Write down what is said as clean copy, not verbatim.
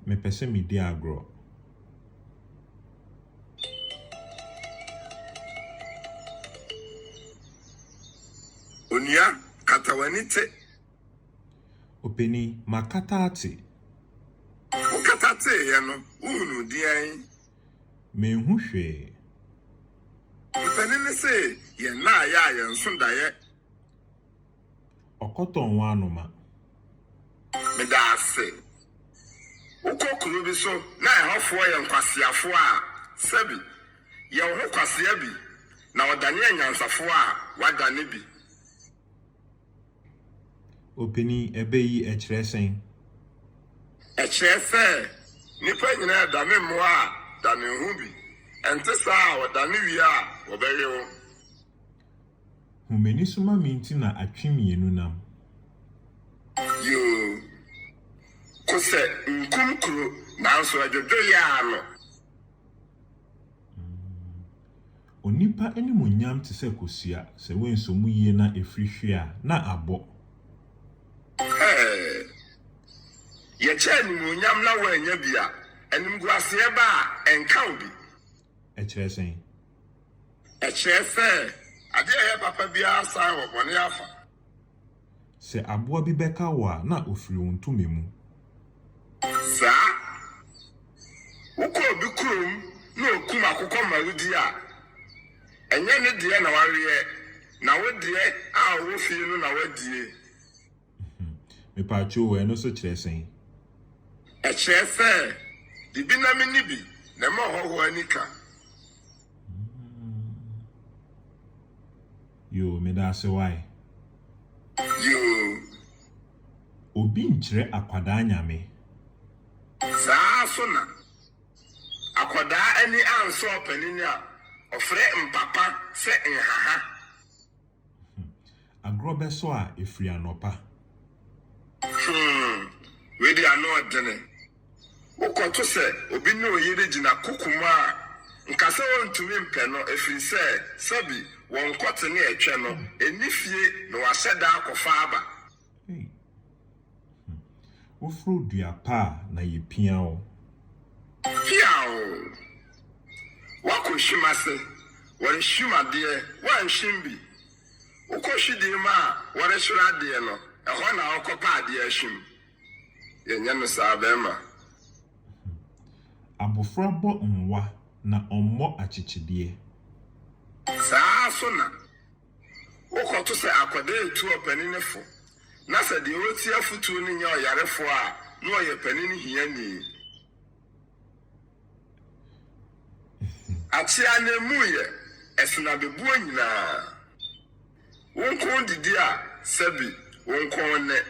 Me pese me di agro. Onia katawanite. Openi makatati. Okatate ya no unu dian. Me hu hwe. Openi ne se ye na ya ye nso daye. Okoton wa anoma. Me da ase. Ukokuru bi so na ehofo ye nkwasiafo a sabi ye ho kwasia bi na odane anyansafo a wadane bi. Openi ebe yi ekresen. Ekrese nipa nyina dane mo a dane hu bi. Ente saa wadane wi a obeye wo. Humeni suma minti na atwemienu nam. Yo kose nkumkuru na nso adwodwo ya no. Onipa eni monyam te se kosia se wenso mu yie na efrihwe a na abo. Ye chen monyam na wanya bia enim guase ba enka obi. Ekresen. Ekrese ade ya papa bia san wo bone afa. Se aboa bi beka wa na ofiri ontumi mu. Sa uko bi kurum na okum akokọ marudi a enye ne de na wariye na wodie a wo fi no na wadie. Me pacho we no so kresen. Ekrese dibi na me nibi na ma hoho anika. Yo me da se why. Yo Obi nkyere akwada nyame. saa so na akwada ani anso opanini a ofre mpapa se nhaha. Agro beso a efri anopa. We dey ano odene. Ukoto se obi ne oyire gina kokuma a nkase wontumi mpe no efiri se sabi won kote ne etwe no enifie no waseda akofa aba. Hey. Ofro dua pa na ye pia o. Piao. Wako shimase. Wale shima die. Wan shimbi. Uko shidi ma. Wale shura die no. Eho na wako pa die shim. Yenye no sabema. Abofra bo nwa na ommo achichidie. Saa so na. Uko to se akwade etu opanine fo. Na se de oti afutu ni nya oyarefo a no oye panini hiani. Achia na muye esuna bebu nyina. Wonko didi a sabi wonko ne